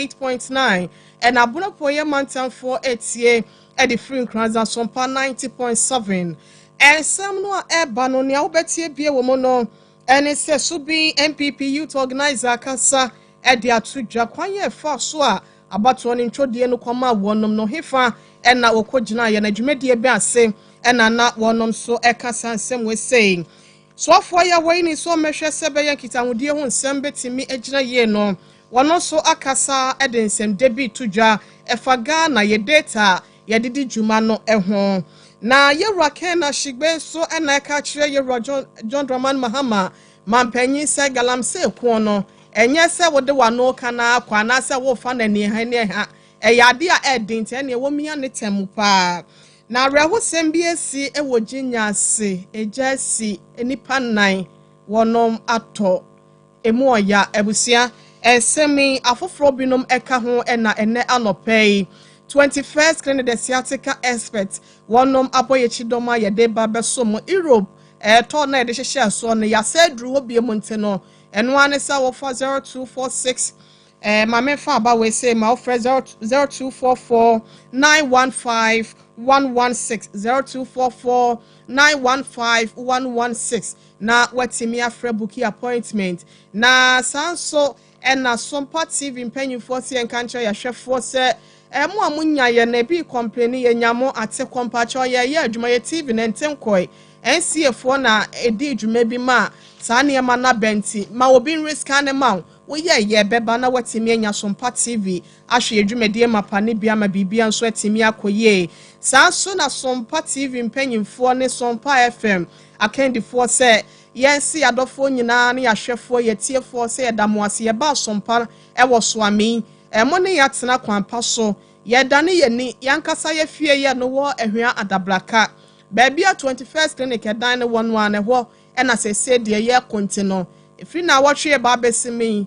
8.9 and abuna poye mantan for 8 at the free kranza Sompa 90.7 and some no bano nia obetie bie womono and it says subi MPP youth organizer kasa at the atudwa kwanye fa so a abato no ntwodie no kwama wonom no hefa and na okogina ye na dwumedie bi ase and na wonom so ekasa nsem we saying so for ya we ni so mehwe sebe yan kitahudie ho nsem betimi agina ye no wono so akasa edensem debi tudwa efaga na ye data ye didi dwuma no eho na ye rake na shigbe so ena ka kire ye John Draman Mahama mampanyi se galamse ko no enye se wode wano kana akwa na se wo fa na ni ha eyade a edinte ne wo mia ne temupa na reho sembi esi ewo ginya se ejasi enipa nan wonom ato emu oya ebusia esemi afoforo binom eka ho ena ene anopei 21st clinic the sciatica expert wonom aboyechi doma yede babesom Europe to na de hye so no ya sedru obi monte no eno ane sa wo 0246 mame fa aba we say ma offer 0244 915 116 0244 915 116 na watimi afre bookie appointment na sanso na Sompa TV mpanyufo se enkanche ya hwefo se mo amunya ye na bi complain ye nyamo ate kompacho ye adwuma ye TV na ntenkoi NCFo na edi adwuma bi ma saa ne ma na benti ma obi risk ane ma wo ye beba na watimi anya Sompa TV ahwe adwumadie mapa ne bia ma bibia nso atimi akoye sanso na Sompa TV mpanyufo ne Sompa FM akendifo se yensi adofo nyina na yahwefo yetiefo se yedamoase ye ba Sompa ewo soami mo ne yatena kwampa so yedane yeni yankasa ye fie ye no wo ehwea adabraka baabi a 21st clinic edan ne wonwa ne ho na sese de ye konti no efiri na wotwe ba besimi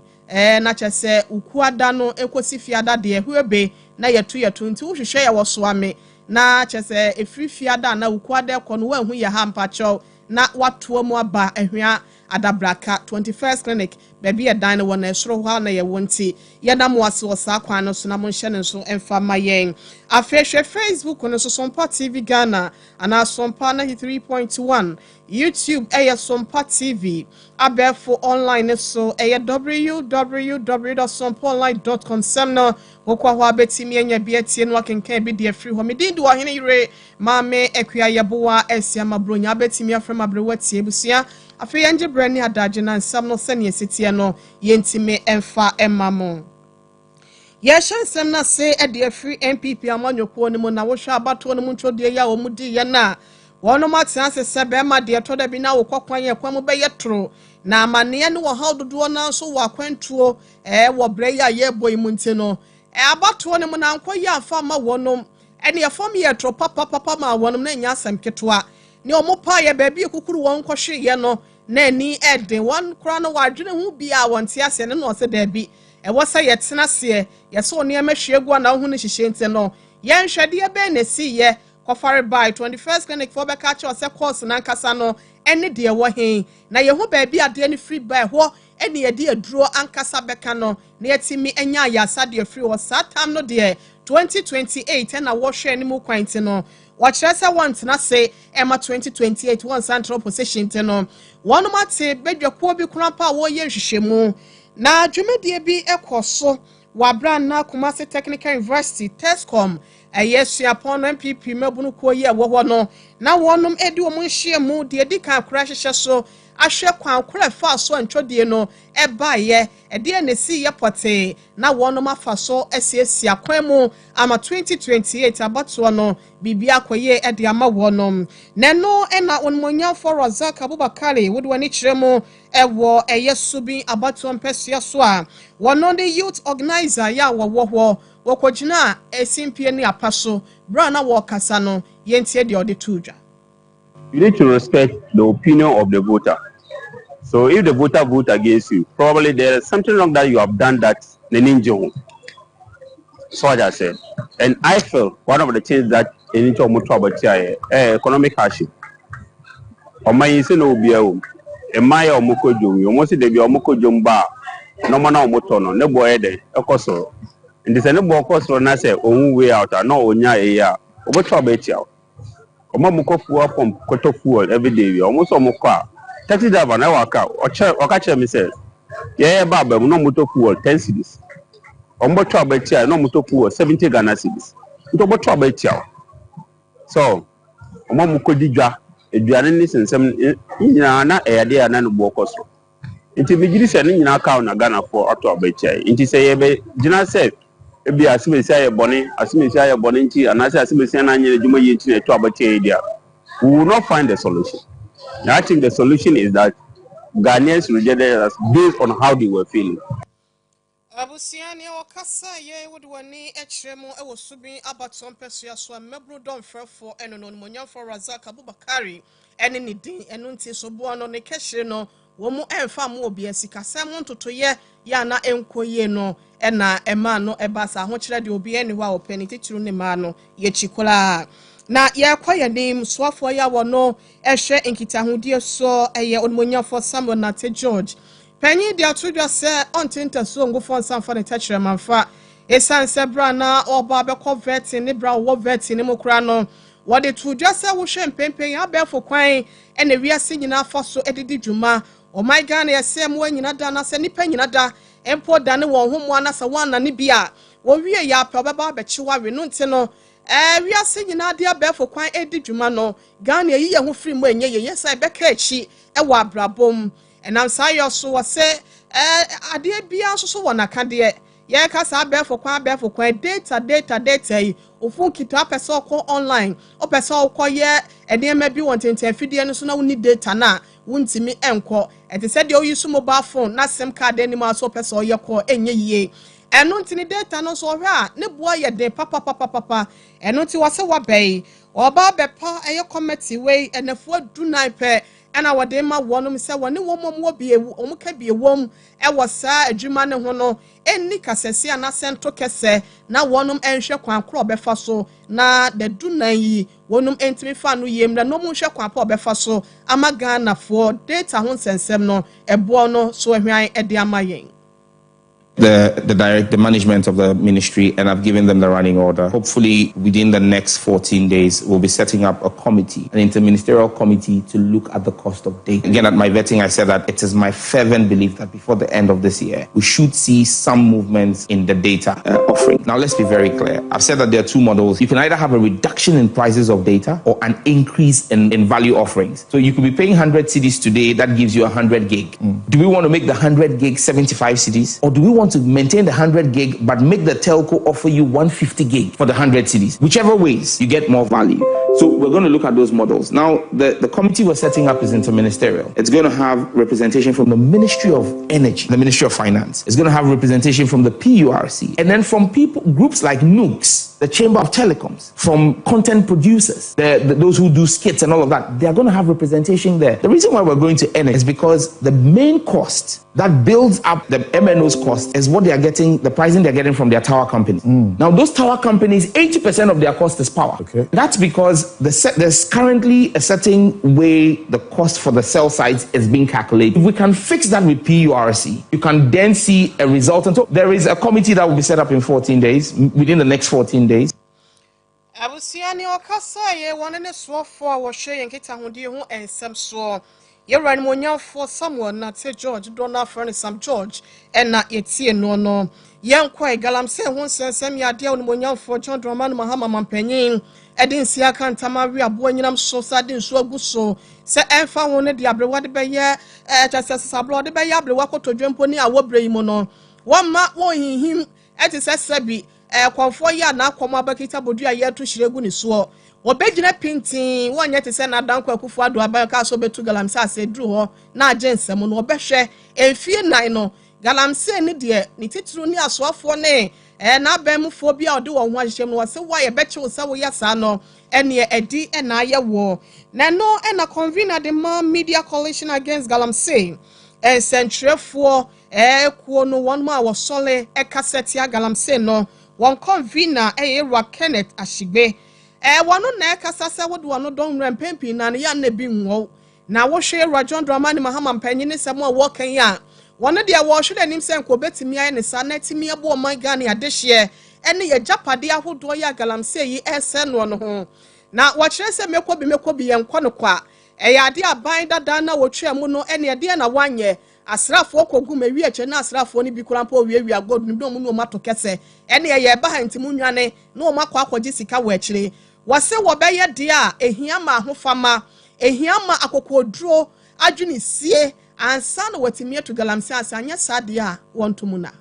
na chese ukuada no ekosi fiada de ehwebe na yetu nti wo hwehwe ye wo soami na chese efiri fiada na ukuada ekono wa hu ye ha mpacho na watoa mu aba ehwea adabraka 21st clinic baby e dan won esro ha na ye wonti ye na mo ase osa kwan no so na mo hye ne so emfa mayen afehwe Facebook no so Sompa TV Ghana ana Sompa 93.1 YouTube Sompa TV abefo online so www.sompaonline.com semno wokwa ho abetimi anya bietie no akenkan bi de free ho medin do ahene yire mame ekua yeboa esia mabronya abetimi afre mabrewa tie busia afi yanje brani adaje na nsam no sene sitie no yentime emfa emamo ye shansem na se de free MPP amanyoko ni mu na wo hwa abato no mu ntwode ya wo mudi ye na wono matse sebe ma de to da bi na wo kwakwan ye kwamu be yetro na amane ne wo ha dodo na so wo akwantuo wo bre ya ye boy mu nti no abato ne mu na nkoye afa ma wonom ene ye fom ye tro papa ma wonom na nya asem ketwa ne omopa ye ba bi kukuru won kwohwe ye no na ni eden won kra no wadwene hu bia wonte ase ne no se da bi wosa ye tena se ye so ne emahwegu na hu ne hyehye nti no ye nhwede be na si ye kofare by 21st clinic for be catch us course na nkasa no ene de wo hen na ye hu ba bi ade ne free by ho ene ye de aduro ankasa beka no na yetimi enya ya sade free wo satam no de 2028 na wo hwe ne mu kwanti no wachirasa want na say Emma 2028 one central position teno one mate bedwako bi krampa wo ye hwehwemu na dwumedie bi ekoso wabra na Kumasi Technical University Tescom ayesua pon MPP mabunu ko ye wo no na wonum edi wo nhye mu de edi kan kra hwehwe so ahwe kwan kra fa so antwodie no eba ye ede na si ye pote na wonum afa so esiesia kwan mu ama 2028 abato no bibia koye ede ama wonum neno ena onmonya for Razak Abubakari wodwani kiremu ewo eyesubi abato mpesua so a wono the youth organizer ya wo wokojina esimpie ni apaso brana wo kasa no yentie de ode tuja. You need to respect the opinion of the voter. So if the voter vote against you, probably there is something wrong that you have done that ninja. So as I said, and I feel one of the things that you need to about economic hardship. On my insin obiao, and my omoko jum, you must say they be omoko jumba, no man omotono, no boy de, okoso. nti sɛ ne bɔ kɔ soro na sɛ ɔhu way out a na ɔnya ɛyɛ a ɔbɛtɔ ɔbɛtia wo ɔma mu kɔ fuel pump kɔtɔ fuel everyday wi ɔmo sɛ ɔmo kɔ a taxi driver na waka ɔka kyerɛ me sɛ yɛyɛ ba aba mu na ɔmo tɔ fuel 10 cedis ɔmo bɛtɔ ɔbɛtia na ɔmo tɔ fuel 70 Ghana cedis nti ɔbɛtɔ ɔbɛtia wo so ɔma mu kɔ di dwa aduane ne sensɛm nyinaa na ɛyɛ deɛ a na ne bɔ kɔ soro nti megiri sɛ ne nyinaa kaw na Ghana for ɔtɔ ɔbɛtia nti sɛ yɛbɛ gyina sɛ ebi asimesi ayɛ bɔne nti anaasɛ asimesi ananyɛ adwuma yɛ nti na ɛtɔ abɛtia yɛ dia we will not find the solution. I think the solution is that Ghanaians rejected us based on how they were feeling. Abusiani wakasa ye would wani echremo e was subbing about some person so mebro don for and on monya for Razak Abubakari and any day and until so born on the cashier no womu emfa mo obi asika sem to ye ya na enkoye no e na ema no ebasa ho kire de obi aniwa opani tituru ne ma no ye chikola na ye kwaye nim swafo ya wono ehwe nkitahudie so eye onmonya for Samuel Nate George Penny dia tudwa se ontinta so ngofo nsamfa ne tachere manfa esan se bra na oba be convert ne bra wo vet ne mokra no wo de tudwa se wo hwe mpempen ya be fo kwan e na wiase nyina fa so edidi dwuma o my Ghana yese mo nyina da na se nipa nyina da empo da ne wo homo na se wana ne bia wo wie ya pa baba be chiwa we no nti no wiase nyina de be fo kwan edi dwuma no Ghana yi ye ho firi mo enye ye yesa be ka echi e wa abrabom and I'm sorry also was say adie bia so wona kade ye ka sa be for kwan data ofun kita person ko online o person ko ye enema bi won tenten fidie no so na woni data na wontimi enko e te said you use mobile phone na sim card anima so person ye ko enye yie eno ntini data no so hwe a ne boa ye de papa eno nti wase wa bei oba bepa eye committee we enafo dunan pe ana wode ma wonum se wone womom obi omuka bi ewom e wosa adwuma ne ho no enni kasese ana sento kese na wonum enhwe kwan kro obefa so na de dunan yi wonum entimi fa no yemra no mu hwe kwan pa obefa so ama Ghana for data ho sensem no ebo no so hwan e de amayen the management of the ministry, and I've given them the running order. Hopefully, within the next 14 days, we'll be setting up a committee, an interministerial committee, to look at the cost of data. Again, at my vetting, I said that it is my fervent belief that before the end of this year, we should see some movements in the data offering. Now, let's be very clear. I've said that there are two models. You can either have a reduction in prices of data or an increase in value offerings. So you could be paying 100 cedis today, that gives you 100 gig. Do we want to make the 100 gig 75 cedis, or do we want to maintain the 100 gig but make the telco offer you 150 gig for the 100 cedis? Whichever ways, you get more value. So we're going to look at those models. Now, the committee we're setting up is interministerial. It's going to have representation from the Ministry of Energy, the Ministry of Finance. It's going to have representation from the PURC, and then from groups like NUCS, the Chamber of Telecoms, from content producers, those who do skits and all of that. They're going to have representation there. The reason why we're going to energy is because the main cost that builds up the MNO's cost is what they are getting, the pricing they're getting from their tower companies. Now, those tower companies, 80% of their cost is power. Okay. That's because there's currently a certain way the cost for the cell sites is being calculated. If we can fix that with PURC, you can then see a result. And so there is a committee that will be set up in 14 days, within the next 14 days. Abusiani wakasa ye wanene so for wo hwe yenkita hodi ho ensem so ye ran monya for Samuel Nate George Donald friend Sam George ena yetie no yenkwa galamse ho sensem ya de on monya for John Dramani Mahama mampanyin edin sia kan tamawi abo nyinam so sadin so aguso se enfa ho ne de abrewa de beye chase sablo de beye abrewa kotodwempo ni awobre yi mo no won hinhim eti sesabi konfo ya na akoma abakita bodu aye to shiregu ni so obegina pintin wonye te se na danko akufo ado abaka so betu galamse ase dru ho na agensem no obehwe emfie nan no galamse ni de ni titru ni asoafo ne na bemfo bia ode wo ho ahyem no se wa ye beche wo se wo yasa no ene edi na aye wo na no na convener the media coalition against galamse centrefo kuo no one ma wo sole kasetia galamse no one convener Ewa Kenneth Ashigbe wano na kasa se wodo wano don rampempi na ya na bi nwo na wo hwe John Dramani Mahama mpanyin se mo wo kan ya one of the awards should any send Kobetimi and Sanetimi abo my gani a dish year, any a japadia who do ya galamsey, SN one home. Now, what should I say, Mekobi and Quanoqua? A idea binder dana or muno any idea na 1 year. Asrafo kogu me wiye na asrafo ni bikurampo we are god no mu no mato kese ene ye ba hanti munwane no makwa akwaji sika wo akire wase wo beye de a ehia ma ahofama ehia ma akokoduro adwini sie ansa no watimi to galamse asanya sade a wontumuna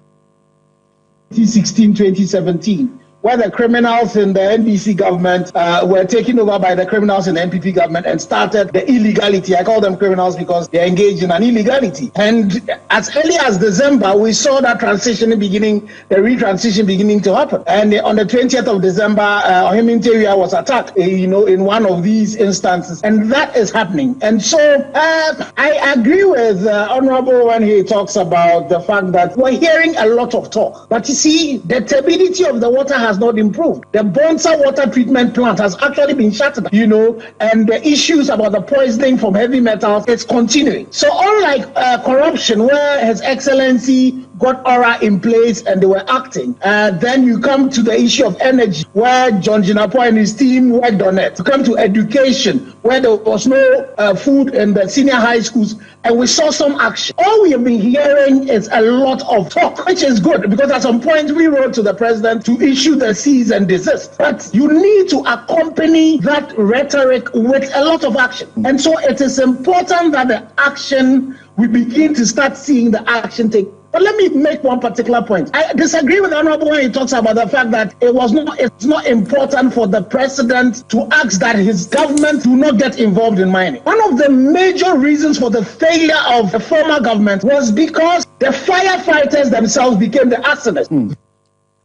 2016-2017, where the criminals in the NDC government were taken over by the criminals in the NPP government and started the illegality. I call them criminals because they're engaged in an illegality. And as early as December, we saw that transition beginning, the retransition beginning to happen. And on the 20th of December, Oheminteria was attacked, in one of these instances. And that is happening. And so I agree with Honorable when he talks about the fact that we're hearing a lot of talk. But you see, the turbidity of the water has not improved. The Bonsa water treatment plant has actually been shut down, and the issues about the poisoning from heavy metals is continuing. So unlike corruption, where His Excellency got aura in place and they were acting, then you come to the issue of energy, where John Jinapo and his team worked on it. You come to education, where there was no food in the senior high schools, and we saw some action. All we have been hearing is a lot of talk, which is good, because at some point we wrote to the president to issue the cease and desist. But you need to accompany that rhetoric with a lot of action. And so it is important that the action, we begin to start seeing the action take. But let me make one particular point. I disagree with the Honorable when he talks about the fact that it's not important for the president to ask that his government do not get involved in mining. One of the major reasons for the failure of the former government was because the firefighters themselves became the arsonists.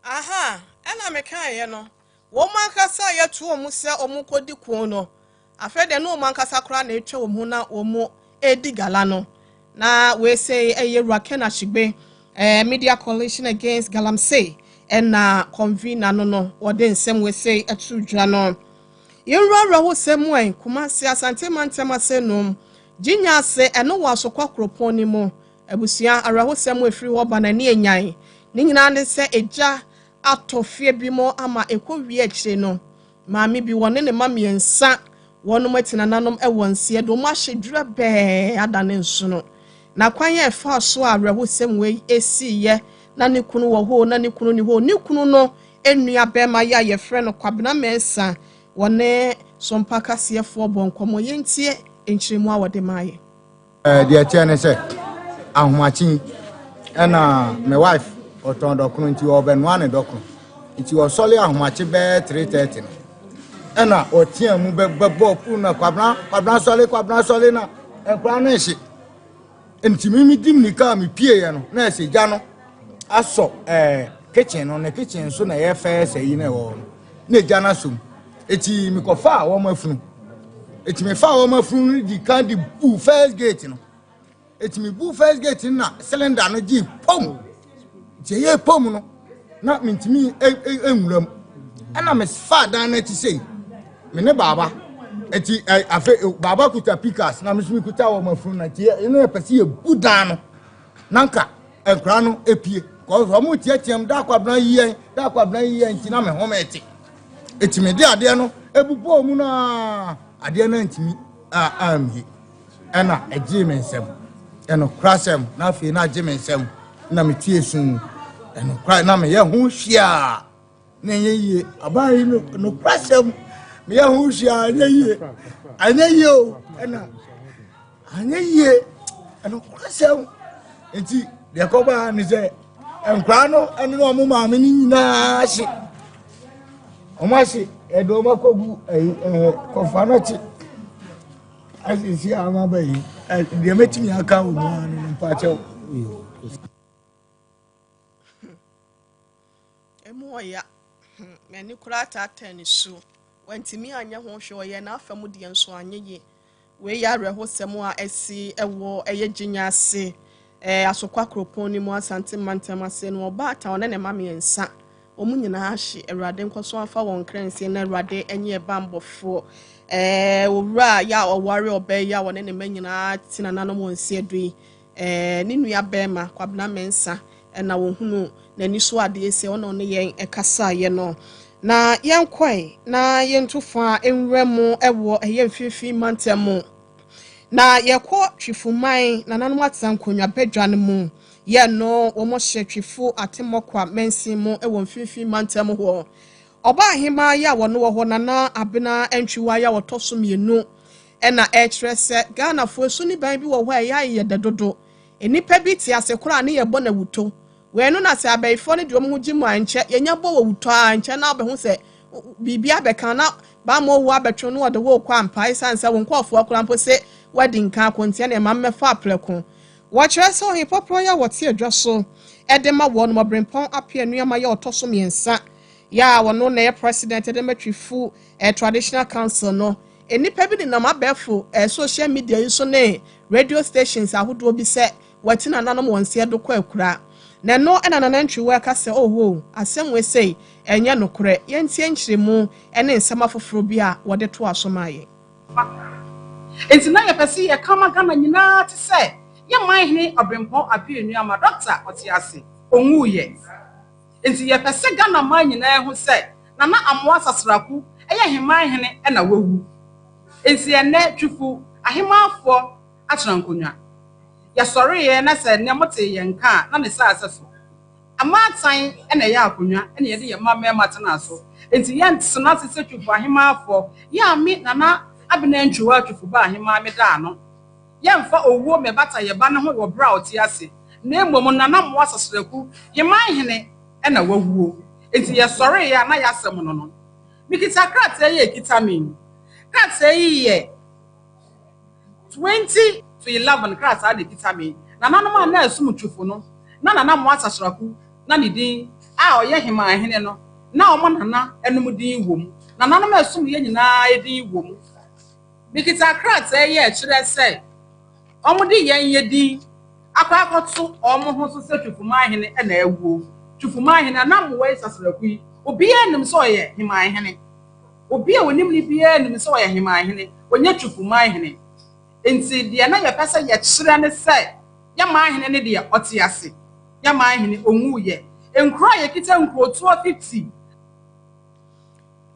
Aha, and I'm a kind, Woman kasa ya tu omusa omukodi kuono. Afede no man kasa kra na etwa omuna omo edi galano. Na we say Rakena Shigbe Media Coalition Against Galamsey and convener no or then some we say a true jano. Yura wo semwe Kumasi Asante Mantema se no Jinya se eno waso kwa kroponi mo ebusia araho semwe free woba na ni enyan ni nyina ne se eja atofie bi mo ama ekowie akire no maami bi wone ne mamiensa wono matina nanom ewonse do mo ahedura be adane nso no na kwanye fa so araho semwe esiye na ne kunu wo ho na ne kunu ni ho ne kunu no enua be ma ya ye frɛ no kwabena mensa wone Sompa kasefo bonkomo yentie enchiremu awode maye the tiane say ahomachi na my wife oton dokunu nti obenwa ne dokunu nti o sole ahomachi be 3:30 no na otia mu be pu na kwabna sole na ekwa na ehye nti mimi dim ni ka mi pie ye no na ehye gya no aso kitchen no na kitchen so na ye fa yi na wo na gya na so eti mi kofa wo mafunu eti me fa wo mafunu di kan di bu first gate no eti mi bu first gate na cylinder no gi pom je ye pom no na mintimi enwuram ana me fa dan na ti sei me ne baba eti afa baba kuta pikas na me kuta wo mafunu na ti eno e pese ye bu dan no nanka enkra no epie ko so mo tietiem da kwabna yi nti na me home eti etimi de ade no ebubu omu na ade na ntimi amhi ena eje mensem eno krasem na afi na aje mensem na metie sun eno kra na me ye hu hwia na yeye abai no krasem me ye hu hwia anyeye o ena anyeye eno krasem enti de koba ni se enkra no eno no mu ma me ni nyina hye Omasi edo makogu konfanachi asisi amabayi de metimi aka wo no mpache emoya meni kurata tenisu wantimi anya ho hwe ye na afam de enso anyeye we ya rehosem a esi ewo eyeginya ase asokwa kropon ni mu asante mantama se no oba ata one ne mame ensa omunyina ahye erade nkoso afa won krense na erade enye bambofo owura ya oware obe ya wone ne manyina tina nanom wonse adui ne nua bema kwabna mensa na wohunu n'ani so ade ese ono ne yen ekasa ye no na yenkoi na yentufa enwremu ewo mfifi mantemu na yekọ twifuman na nanom atsankonwa bedwa ne mu ye no wo mo hye twifu atemokwa mensin mu ewo mfifi mantemu ho oba ahima ya wono wo ho na abena antwiwa ya wotoso mienu ena etrese Ghana fo su ni ban bi wo ho ya ye dedodo enipa bi ti asekora ne ye bo na wuto we no na se abaifo ne de omo gimu anche yenya bo wo wuto anche na obehu se bibia beka na ba mo wo abetwo no de wo kwa mpa isansa wo nkofo akora mpo se wedding ka kontia na mammefa apreko wo kire so hipopro ya wote adwaso edema wo no mobrempon apia nuama ya otoso miensa ya wono na ye president edema twifu traditional council no enipa bi na mabefo social media yi so ne radio stations ahodo bi se watina nanom wonse do kwa akura na no ena na nantwi we ka se oho asem we sei enye nokore yentie nkyiremu ene nsema foforo bi a wode to asomaye enti na ye pese ye kama Ghana nyina te se ye man hene obrempon apienu ama doctor otiase onwuye enti ye pese Ghana man nyina ehu se na amoa sasraku eye heman hene na wawu enti ene twifu ahemafo atrankonwa ya sori ye na se ne mote ye nka na ne sa aseso amatan na ye akonwa na ye de ye mamma matena so enti ye ntena se twifu ahemafo ya mi na abena ntwiwa twifu ba ahema me da no ye mfa owuo me bata ye ba ne ho wo bra oti ase na emom na mo asasraku heman hene na wawuo enti ye sori ye na ya asem no no mikita krata ye kita min krata ye 20 to 11 krata de kita min na nanom na asum twifu no na mo asasraku na ne din a oye heman hene no na omo nana enum din wom na nanom asum ye nyina edin wom mikita krata ye kire se omo di yen ye din akwakoto omo ho so se twifu man hene na awuo twifu man hene na mo we sasraku obi enim so ye heman hene obi a wonim ni bia enim so ye heman hene onye twifu man hene enti de na ye pese ye kire ne se ya man hene ne de otiase ya man hene onwuye enkro ye kita nkro 250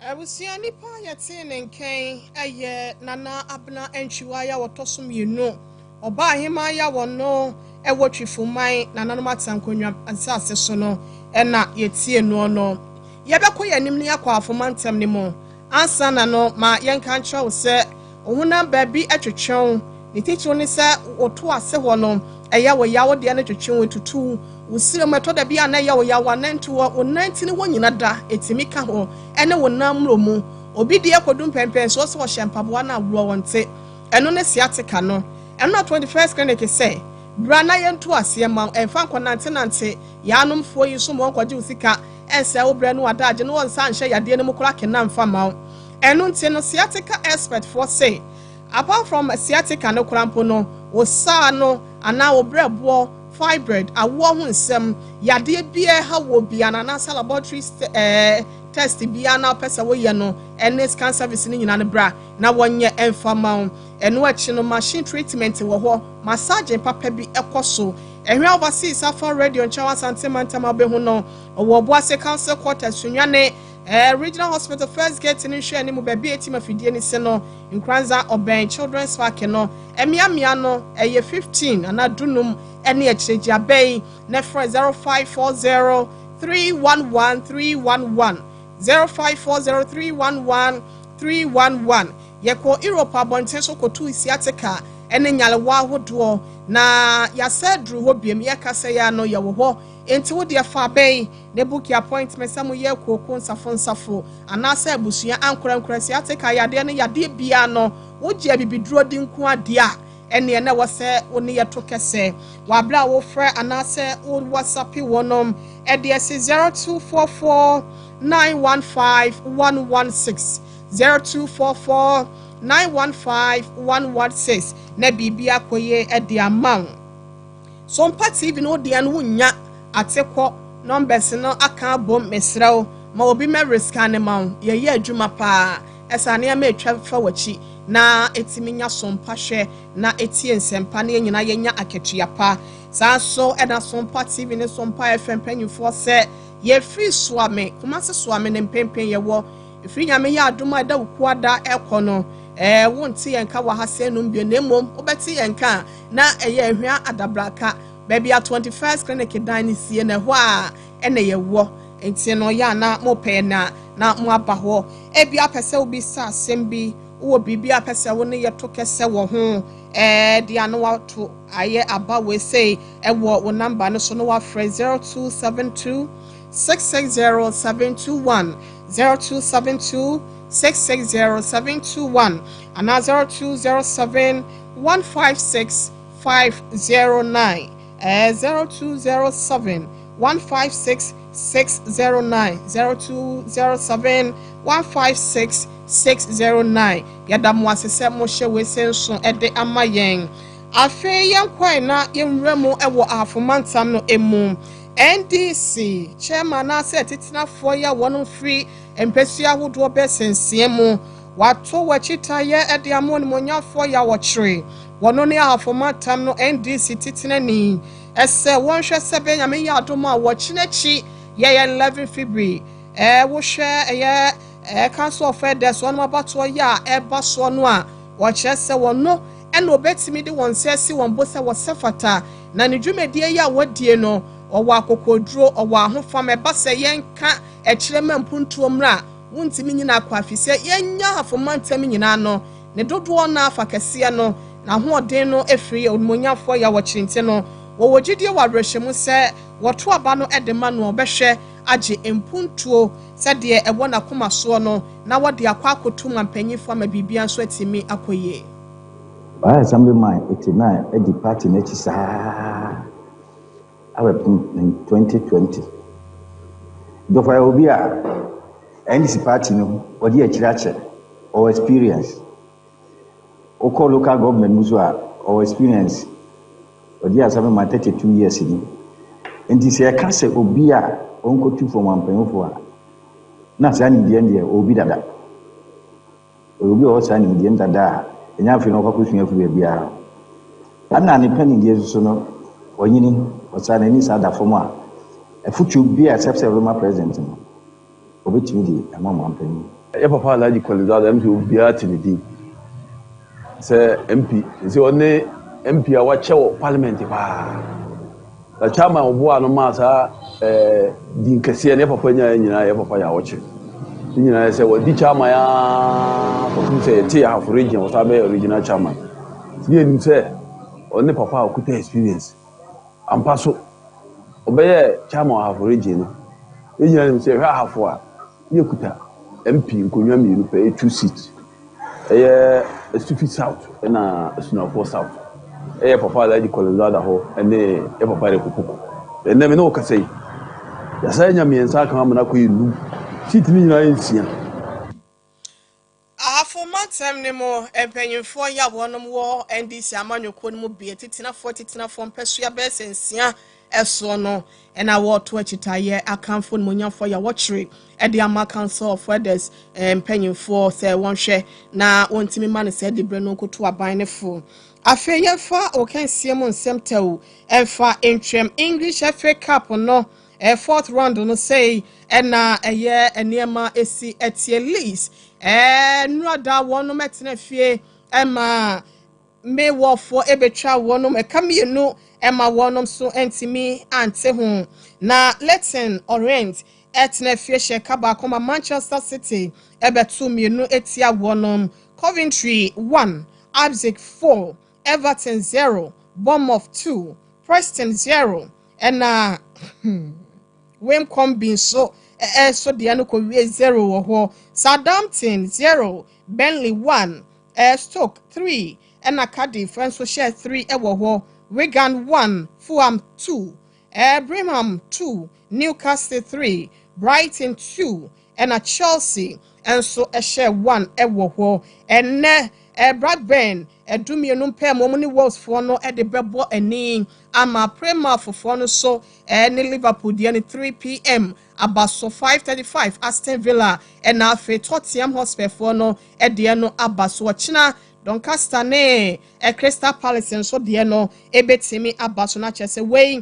abusia nipa yete ne nken eye nana abna antwiwa ya wotoso mienu oba ahema ya wono ewo twifuman nana no matankonwa asase so no ena yetie no no yebekọ yanim ne yakọ afomantem ne mo ansa na no ma yenka nkyerɛ wo sɛ ohuna baabi atwetwɛn ne titiro ne sɛ oto ase hɔ no ɛyɛ wo yawo de ne twetwɛn wo tutu wo sire mɛtɔ da bia na ɛyɛ wo yawo ananto wo nanti ne wonyina da etimi ka hɔ ɛne wo namro mu obi de akodum pɛmpɛn so so hyɛ mpaboa na awuro wonte ɛno ne siatika no ɛno na 21st clinic sɛ bra na yɛnto ase ma ɛmfa nkɔnante yanomfo yi so mo nkɔgye usika ense wo bre no adaje no wonsa nhye yade ne mukura kena mfa mawo enu nti no sciatica expert for say apart from sciatica no krampo no wo sa no ana wo bre bo fibroid awo ho nsem yade bia ha wo bia na laboratory test bia na pesa wo ye no ene scan service ni nyina ne bra na wonye emfa mawo enu achi no machine treatment wo ho massage papa bi ekoso ehwe overseas afon radio nchawa santimanta mabehu no owo boase council quarters sunwane regional hospital first gate ni hwe ni mu ba bi etima fidie ni se no nkranza oben children's park no emiamia no eye 15 ana dunum ene echireji abai na for 0540 311 311 0540 311 yeko Europe abonten so kotu isiatika ene nyalewa hodo na yasedru ho biem yakasa ya no yewo ho enti wo de fa bai ne book appointment samu ye kokon nsafo anasa abusua ankora isiatika yade ne yade bia no wo je bibiduro di nko ade a ene na wo se wo ne yeto kese wa bra wo frɛ anasa wo WhatsApp wonom e de 0244 915 116 0244 915 116 na bibia koye e de amount Sompa TV no de anu nya atekọ numbers no aka bom mesrew ma obi me risk animal ye adwuma pa esane ma atwa fa wachi na etimi nya Sompa hwe na etie nsempa na nyina yenya aketua pa saa so ena Sompa TV ne Sompa FM panyufo se ye free swame kuma se swame ne mpempen ye wo free nyame ya adoma da ukuada ekono wonti yenka wa hase no mbie na mom obeti yenka na eye ahwa adabraka baby at 21st clinic dynasty na ho a ene ye wo enti no ya na mo pe na mo aba ho ebi apese obi sa sembi wo bibi apese wo ne ye to kese wo ho di anu to aye aba we say wo wo number no so no wa 0272 660721 0272 660721 and 0207 156 509 0207 156 609 0207 156 609 yada mo asese mo hye we senso ede amayen afe yen kwai na yenwremu ewo afomantam no emu NDC chairman na se titina fo ya wono free empesua hodo besensie mu wato wachita ye ede amon monyafo ya wochre wono ne afomantam no NDC titina ni ese wonhwe sebe nyame ya adoma wochinechi ye 11 February wo hwe ye council of elders one mabato ya eba so no a wo chese wono ena obetimi de won sesi won bo se wo sefata na ne dwumedie ya wadie no owa akokoduro owa ahofam eba se yenka ekirema mpuntuo mra wontimi nyina akwafise yenya afomantam nyina no ne dodo na afa kese no na hoɔden no efiri onmonyafo ya wɔkyinte no wɔwɔgidie wɔabrɛhyɛmu sɛ wɔto aba no edema no ɔbɛhwɛ agye mpuntuo sɛ deɛ ɛwɔ na koma so no na wɔde akɔ akoto mampanyifo ama bibia nso atimi akɔyie Why assembly man 89 at the party next saa in 2020 do for obi a NDC party no odi akirache or experience oko local government muso a or experience odi assembly man 32 years ni NDC e ka se obi a onkotu from ampanyofo a na sa ni die obi dada obi o sa ni die dada enya afi no kwakusua afi bia ana ne pani die so no onyini osa na ni sa da fom a afutu bi a september president no obetumi di amama ampani e papa alaji kwalizada mp obi a tinidi se mp se one mp a wache wo parliament pa la chama obo anu ma sa di nkese ne papa nyina ye papa ya wache nyina se wadi chama ya papa se ti ya for region wata be original chairman ye nim se one papa okuta experience ampa so obeye chairman ha for region no nyina nim se hwa hafo a ye kuta mp nkonwa miru pe 2 seat eye Stufi South na Sunafo South eye papa alaji kolezada ho ene e papa re kukuku ene me no kasei ya sai nya miensa kan amana ko yilu seat ni nyina ensia afomantem ne mo empanyimfo ya wonom wo NDC amanyoko no mu bie titina fo mpesua besensia eso no ena wo to achitaye akanfo no monyafo ya wochre ede ama council of elders empanyimfo se wonhwe na wontimi ma ne se de bre no koto aban ne fo afa yefa okansie mo nsemtew emfa entwem English FA Cup no fourth round no say ena eye eniema esi etie least nrada wono metena fie ema me wofo ebetwa wono ekamienu ema wono so entimi ante ho na Letten Orient etena fie sheka ba koma Manchester City ebetu mienu etia wono Coventry 1 Leipzig 4 Everton 0 Bournemouth 2 Preston 0 ena Wem Combin so so de ano ko 0 wo ho Southampton 0 Burnley 1 Stoke 3 ena Cardiff so share 3 wo ho Wigan 1 Fulham 2 Birmingham 2 Newcastle 3 Brighton 2 and a Chelsea and so a share 1 ewo and Blackburn dumienu pɛ mo ni Wolves for no de bɛbɔ ani ama Premier for no so ne Liverpool dia 3 p.m. abaso 5:35 Aston Villa and afe Tottenham Hotspur for no de no abaso china Doncaster ne Crystal Palace nso de no ebetimi abaso na chese wey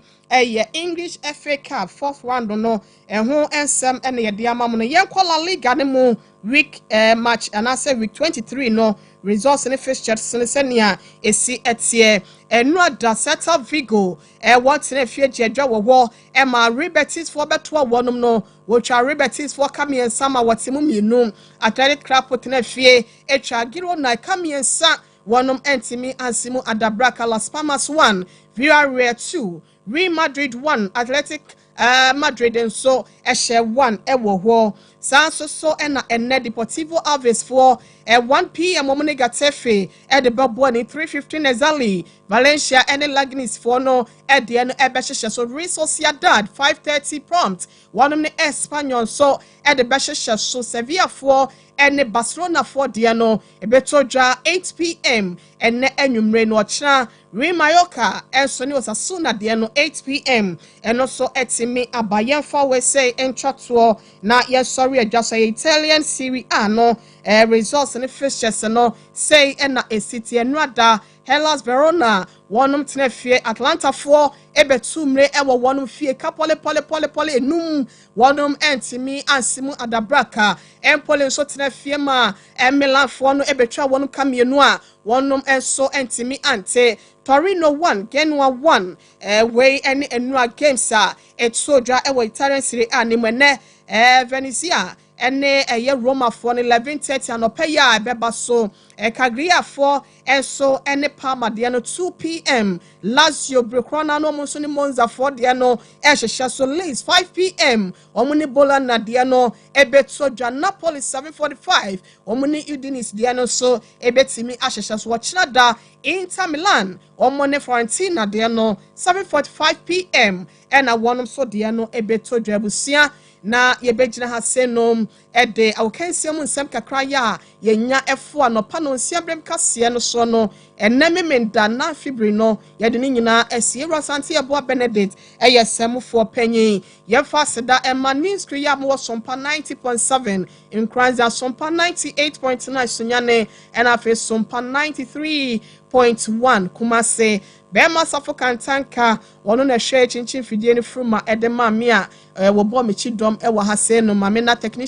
English FA Cup 4th round no ho ensem ene ye de amamu no yenko La Liga ne mu week match and I say week 23 no results in the fixtures senia esi etie enua da Celta Vigo what na fie jedwa wo ma Rebetis for beto wonum no wotwa Rebetis for kamien sama wotemu mienu Athletic Club na fie etwa giro na kamien sa wonum entimi ansimu adabraka Las Palmas 1 Villarreal 2 Real Madrid 1 Athletic Madrid and so share 1 ewo so ena ene Deportivo Alves for 1 p.m. Omune Gatefe the Baboni 3:15 exactly Valencia and Lagnis for no at the end ebeshe so Real Sociedad 5:30 prompt one of the Espanyol so at the beshe so Sevilla for and Barcelona for Diano ebetoja 8 p.m. and enyumre no cha Real Mallorca and Sony Osasuna Diano 8 p.m. and also etimi abayen for we say en chatwo na yes sorry just Italian Serie A no results in the fixtures no say na a city and rada Hellas Verona wonum tenefie Atlanta for ebetumre ewo wonum fie kapole pole enum wonum entimi ansimu adabraka empole so tenefie ma Milan for no ebetwa wonum kamienu a wonum enso entimi ante Torino 1 Genoa 1 way any enua games etsoja ewo Italian Serie A ni mene Venezia ene Roma for 11:30 anopeya beba so Cagliari for enso ene Parma de no 2 p.m. Lazio Brecona no Monsoni Monza for de no ehhehye so Leeds 5 p.m. Omuni Bologna de no ebetsoja Napoli 7:45 omuni Udinese de no so ebetimi ahhehye so wachina Inter Milan omone Fiorentina de no 7:45 p.m. ena wonum so de no ebetsoja busia na yebegyina ha senom ede awokansiam nsem kakra ya yenya efo anopa no nsiabrem kase no so no enememenda na fibri no yede ni nyina esie Rosante Eboa Benedict semfo panyin yefa seda emaninskri ya mo Sompa 90.7 in Kranza Sompa 98.9 sunyane ena fe Sompa 93.1 Kumase Bema safo kantanka wono na hwe chinchin fidie ni fruma edema me a wo bo me chidom e wo ha se no mame na technician